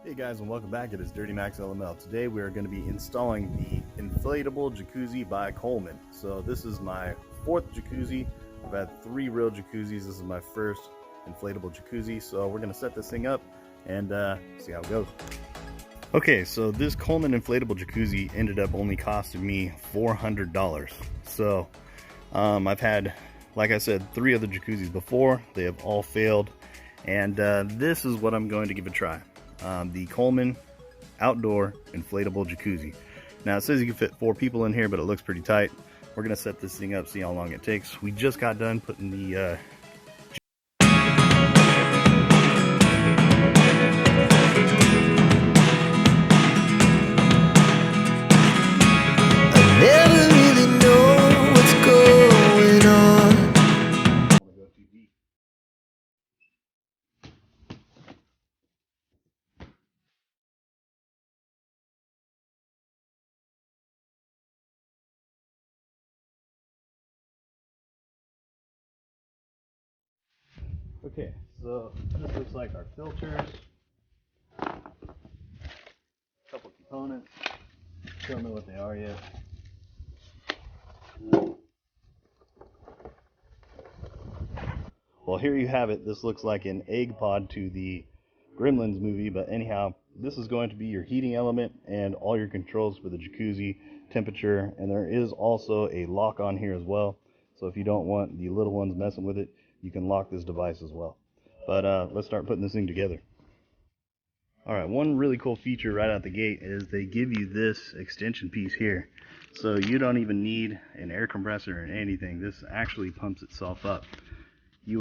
Hey guys, and welcome back to this Dirty Max LML. Today we are going to be installing the inflatable jacuzzi by Coleman. So this is my fourth jacuzzi. I've had 3 real jacuzzis. This is my first inflatable jacuzzi. So we're going to set this thing up and see how it goes. Okay, so this Coleman inflatable jacuzzi ended up only costing me $400. So I've had, like I said, 3 other jacuzzis before. They have all failed. And this is what I'm going to give a try. The Coleman outdoor inflatable jacuzzi. Now it says you can fit 4 people in here, but it looks pretty tight. We're gonna set this thing up, see how long it takes. We just got done putting the Okay, so this looks like our filters, a couple components, don't know what they are yet. Well, here you have it. This looks like an egg pod to the Gremlins movie, but anyhow, this is going to be your heating element and all your controls for the jacuzzi, temperature, and there is also a lock on here as well. So if you don't want the little ones messing with it, you can lock this device as well. But let's start putting this thing together. Alright, one really cool feature right out the gate is they give you this extension piece here. So you don't even need an air compressor or anything. This actually pumps itself up. You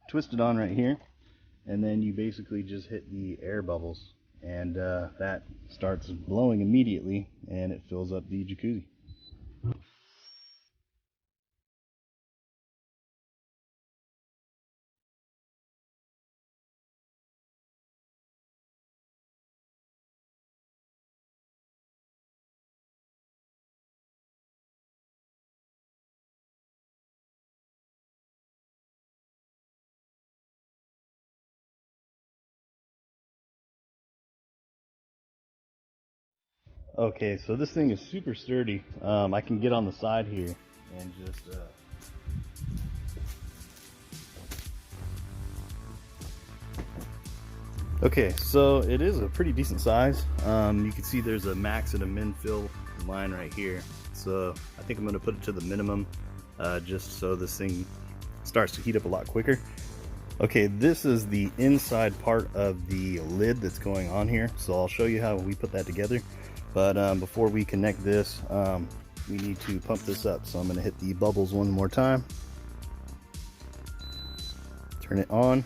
twist it on right here, and then you basically just hit the air bubbles, and that starts blowing immediately, and it fills up the jacuzzi. Okay, so this thing is super sturdy. I can get on the side here and just okay, so it is a pretty decent size. You can see there's a max and a min fill line right here. So I think I'm going to put it to the minimum just so this thing starts to heat up a lot quicker. Okay, this is the inside part of the lid that's going on here. So I'll show you how we put that together. But before we connect this, we need to pump this up. So I'm going to hit the bubbles one more time. Turn it on.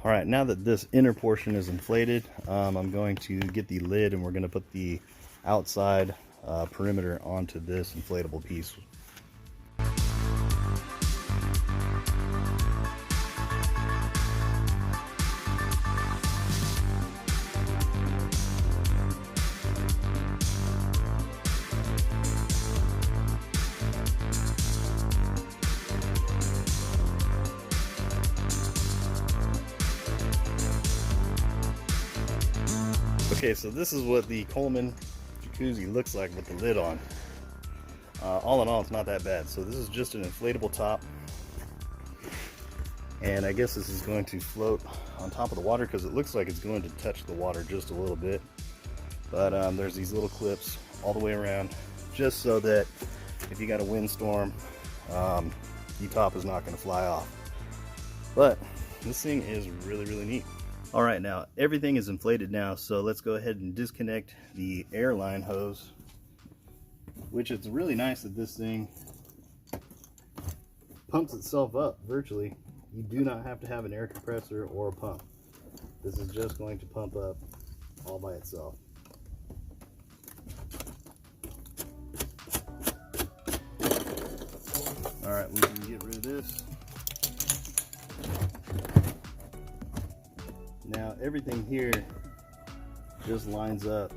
Alright, now that this inner portion is inflated, I'm going to get the lid and we're going to put the outside perimeter onto this inflatable piece. Okay, so this is what the Coleman jacuzzi looks like with the lid on. All in all, it's not that bad. So this is just an inflatable top. And I guess this is going to float on top of the water because it looks like it's going to touch the water just a little bit. But there's these little clips all the way around just so that if you got a windstorm, the top is not going to fly off. But this thing is really, really neat. Alright, now everything is inflated now, so let's go ahead and disconnect the airline hose, which it's really nice that this thing pumps itself up virtually. You do not have to have an air compressor or a pump. This is just going to pump up all by itself. Alright, we can get rid of this. Now everything here just lines up.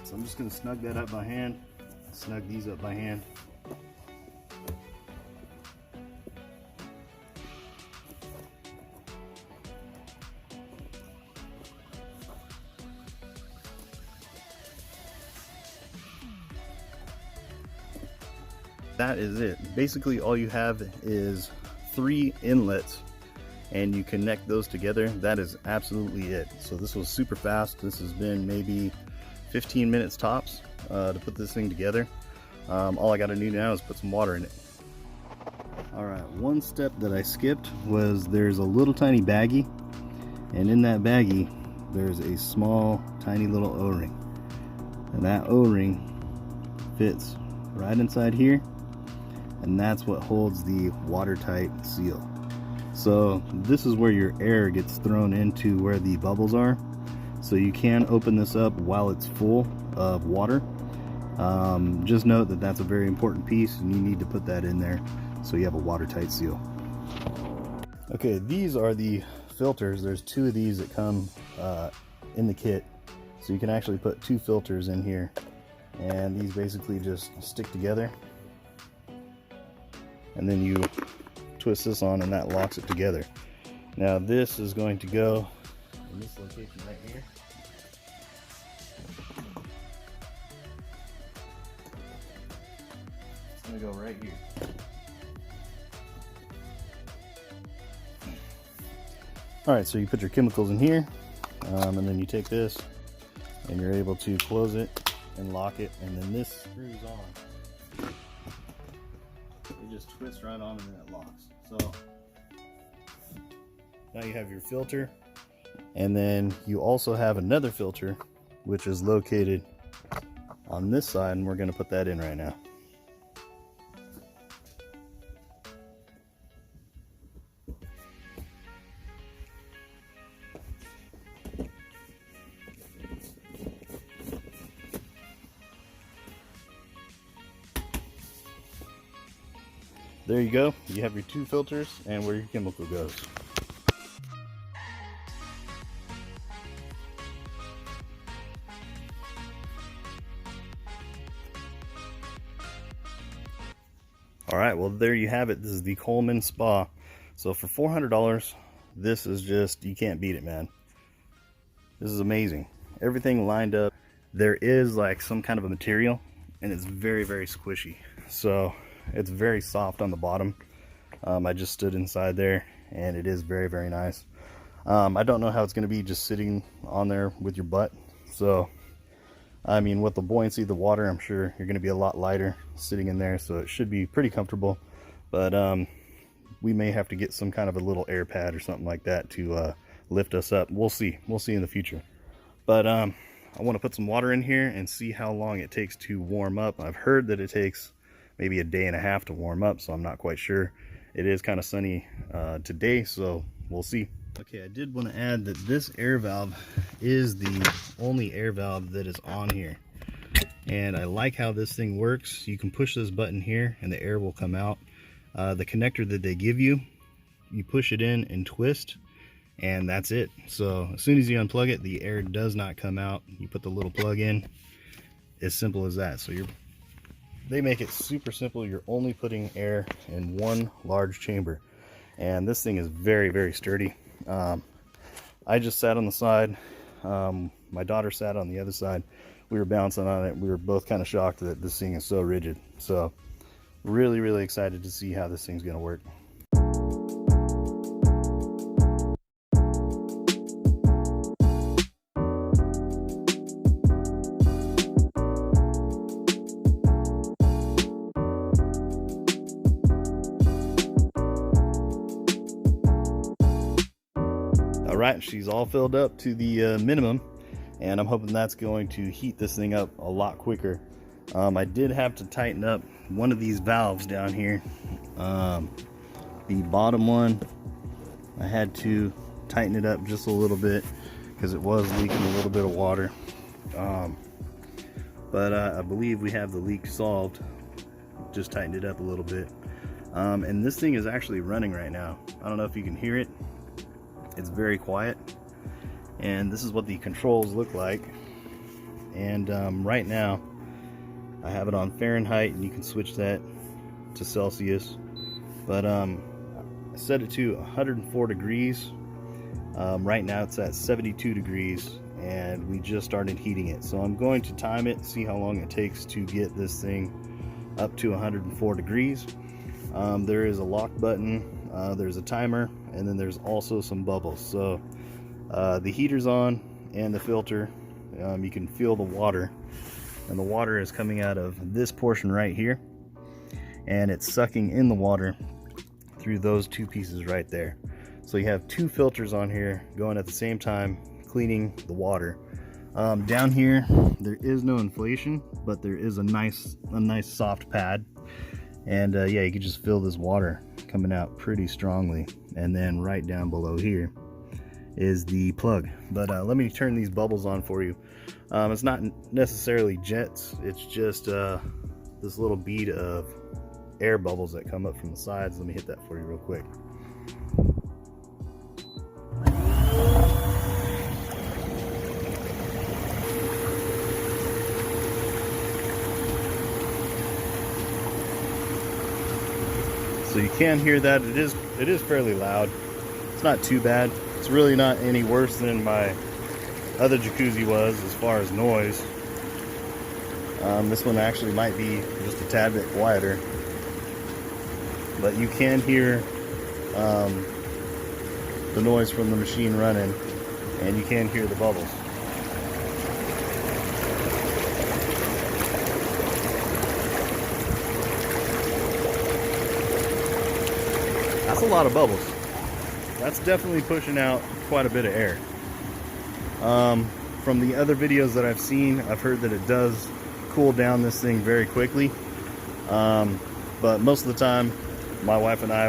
So I'm just going to snug that up by hand, snug these up by hand. That is it. Basically all you have is 3 inlets and you connect those together. That is absolutely it. So this was super fast. This has been maybe 15 minutes tops to put this thing together. All I got to do now is put some water in it. Alright, one step that I skipped was there's a little tiny baggie, and in that baggie there's a small tiny little O-ring, and that O-ring fits right inside here, and that's what holds the watertight seal. So this is where your air gets thrown into where the bubbles are, so you can open this up while it's full of water. Just note that that's a very important piece and you need to put that in there so you have a watertight seal. Okay, these are the filters. There's 2 of these that come in the kit, so you can actually put 2 filters in here, and these basically just stick together, and then you twist this on and that locks it together. Now this is going to go in this location right here. It's going to go right here. Alright, so you put your chemicals in here, and then you take this and you're able to close it and lock it, and then this screws on. It just twists right on and then it locks. So now you have your filter, and then you also have another filter which is located on this side, and we're going to put that in right now. There you go. You have your 2 filters and where your chemical goes. Alright, well there you have it. This is the Coleman Spa. So for $400, this is just, you can't beat it, man. This is amazing. Everything lined up. There is like some kind of a material, and it's very, very squishy. So it's very soft on the bottom. I just stood inside there, and it is very, very nice. I don't know how it's going to be just sitting on there with your butt. So, I mean, with the buoyancy of the water, I'm sure you're going to be a lot lighter sitting in there, so it should be pretty comfortable. But we may have to get some kind of a little air pad or something like that to lift us up. We'll see. We'll see in the future. But I want to put some water in here and see how long it takes to warm up. I've heard that it takes maybe a day and a half to warm up, so I'm not quite sure. It is kind of sunny today, so we'll see. Okay, I did want to add that this air valve is the only air valve that is on here, and I like how this thing works. You can push this button here and the air will come out. The connector that they give you, you push it in and twist, and that's it. So as soon as you unplug it, the air does not come out. You put the little plug in, as simple as that. So they make it super simple. You're only putting air in one large chamber, and this thing is very, very sturdy. I just sat on the side. My daughter sat on the other side. We were bouncing on it. We were both kind of shocked that this thing is so rigid. So really, really excited to see how this thing's going to work. Alright, she's all filled up to the minimum, and I'm hoping that's going to heat this thing up a lot quicker. I did have to tighten up one of these valves down here. The bottom one, I had to tighten it up just a little bit because it was leaking a little bit of water. but I believe we have the leak solved. Just tightened it up a little bit. And this thing is actually running right now. I don't know if you can hear it. It's very quiet. And this is what the controls look like. And right now I have it on Fahrenheit, and you can switch that to Celsius. But I set it to 104 degrees. Right now it's at 72 degrees, and we just started heating it. So I'm going to time it, see how long it takes to get this thing up to 104 degrees. There is a lock button, there's a timer, and then there's also some bubbles. So the heater's on and the filter. You can feel the water, and the water is coming out of this portion right here, and it's sucking in the water through those two pieces right there. So you have two filters on here going at the same time, cleaning the water. Down here there is no inflation, but there is a nice soft pad, and yeah, you can just feel this water coming out pretty strongly. And then right down below here is the plug. But let me turn these bubbles on for you. It's not necessarily jets, it's just this little bead of air bubbles that come up from the sides. Let me hit that for you real quick. So you can hear that. It is fairly loud. It's not too bad. It's really not any worse than my other jacuzzi was as far as noise. This one actually might be just a tad bit quieter, but you can hear the noise from the machine running, and you can hear the bubbles. That's a lot of bubbles. That's definitely pushing out quite a bit of air. From the other videos that I've seen, I've heard that it does cool down this thing very quickly. But most of the time, my wife and I,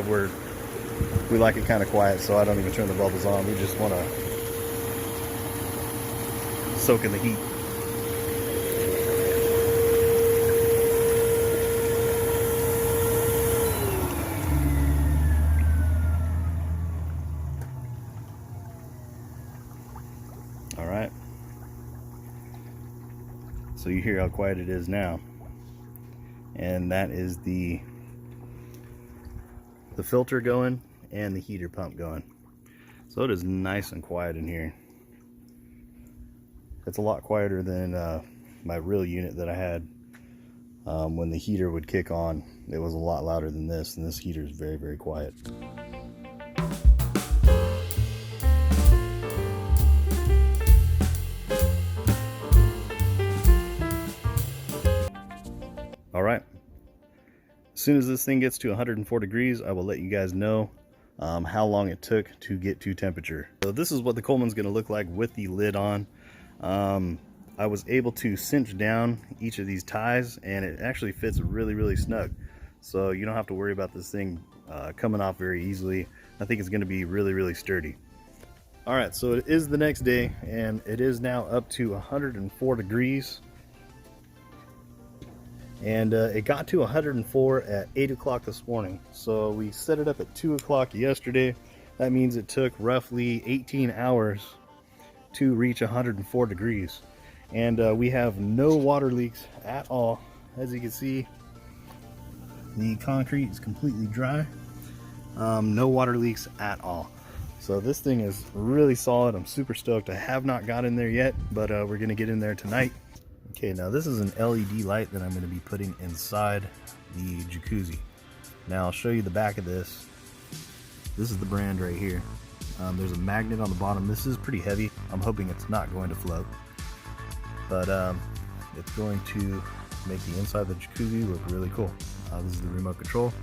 we like it kind of quiet, so I don't even turn the bubbles on. We just want to soak in the heat. All right. So you hear how quiet it is now. And that is the filter going and the heater pump going. So it is nice and quiet in here. It's a lot quieter than my real unit that I had. When the heater would kick on, it was a lot louder than this, and this heater is very, very quiet. All right. As soon as this thing gets to 104 degrees, I will let you guys know how long it took to get to temperature. So this is what the Coleman's going to look like with the lid on. I was able to cinch down each of these ties, and it actually fits really, really snug. So you don't have to worry about this thing coming off very easily. I think it's going to be really, really sturdy. All right, so it is the next day, and it is now up to 104 degrees. And it got to 104 at 8 o'clock this morning. So we set it up at 2 o'clock yesterday. That means it took roughly 18 hours to reach 104 degrees. And we have no water leaks at all. As you can see, the concrete is completely dry. No water leaks at all. So this thing is really solid. I'm super stoked. I have not got in there yet, but we're gonna get in there tonight. Okay, now this is an LED light that I'm going to be putting inside the jacuzzi. Now I'll show you the back of this. This is the brand right here. There's a magnet on the bottom. This is pretty heavy. I'm hoping it's not going to float, but it's going to make the inside of the jacuzzi look really cool. This is the remote control,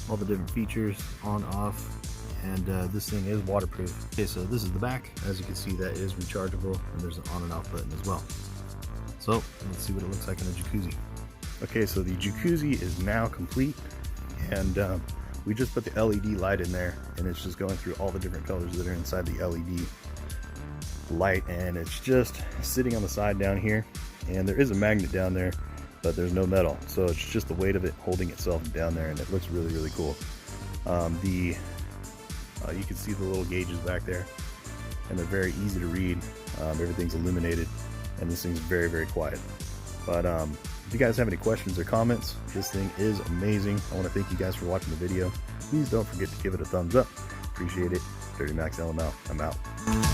all the different features, on, off, and this thing is waterproof. Okay, so this is the back. As you can see, that is rechargeable, and there's an on and off button as well. So let's see what it looks like in the jacuzzi. Okay, so the jacuzzi is now complete, and we just put the LED light in there, and it's just going through all the different colors that are inside the LED light, and it's just sitting on the side down here. and there is a magnet down there, but there's no metal, so it's just the weight of it holding itself down there, and it looks really, really cool. You can see the little gauges back there, and they're very easy to read. Everything's illuminated, and this thing's very, very quiet. But if you guys have any questions or comments, this thing is amazing. I want to thank you guys for watching the video. Please don't forget to give it a thumbs up. Appreciate it. Dirty Max LML. I'm out.